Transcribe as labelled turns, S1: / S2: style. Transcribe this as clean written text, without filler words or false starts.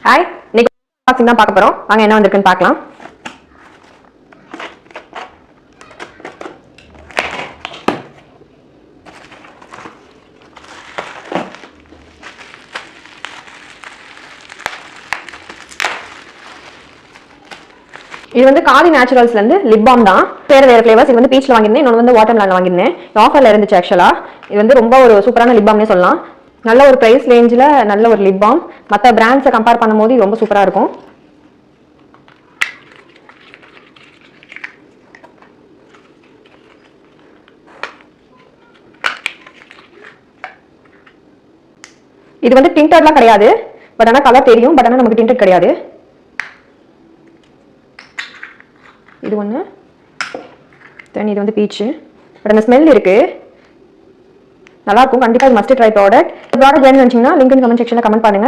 S1: Hi, இன்னைக்கு boxing தான் பார்க்க போறோம். வாங்க என்ன வந்திருக்குன்னு பார்க்கலாம். இது வந்து காதி நேச்சுரல்ஸ்ல இருந்து லிப் பாம் தான். வேற ஃபிளேவர்ஸ். இது வந்து பீச்ல வாங்கிருந்தேன், இன்னொன்று வந்து வாட்டர்மெலன்ல வாங்கிருந்தேன். ஆஃபர்ல இருந்துச்சு ஆக்சுவலா. இது வந்து ரொம்ப ஒரு சூப்பரான லிப் பாம்னே சொல்லலாம். நல்ல ஒரு பிரைஸ் ரேஞ்சில் நல்ல ஒரு லிப் பாம். மற்ற பிராண்ட்ஸை கம்பேர் பண்ணும்போது ரொம்ப சூப்பராக இருக்கும். இது வந்து டிண்டட்லாம் கிடையாது, பட் ஆனால் கலர் தெரியும். பட் ஆனால் நமக்கு டிண்டட் கிடையாது. இது ஒன்று, தென் இது வந்து பீச்சு. பட் அந்த ஸ்மெல் இருக்கு, நல்லா இருக்கும். கண்டிப்பாக இது மஸ்ட் ட்ரை ப்ராடக்ட். ப்ராடக்ட் வேணும்னு நினச்சிங்கன்னா லிங்க் கமெண்ட் செக்ஷனில் கமெண்ட் பண்ணுங்க.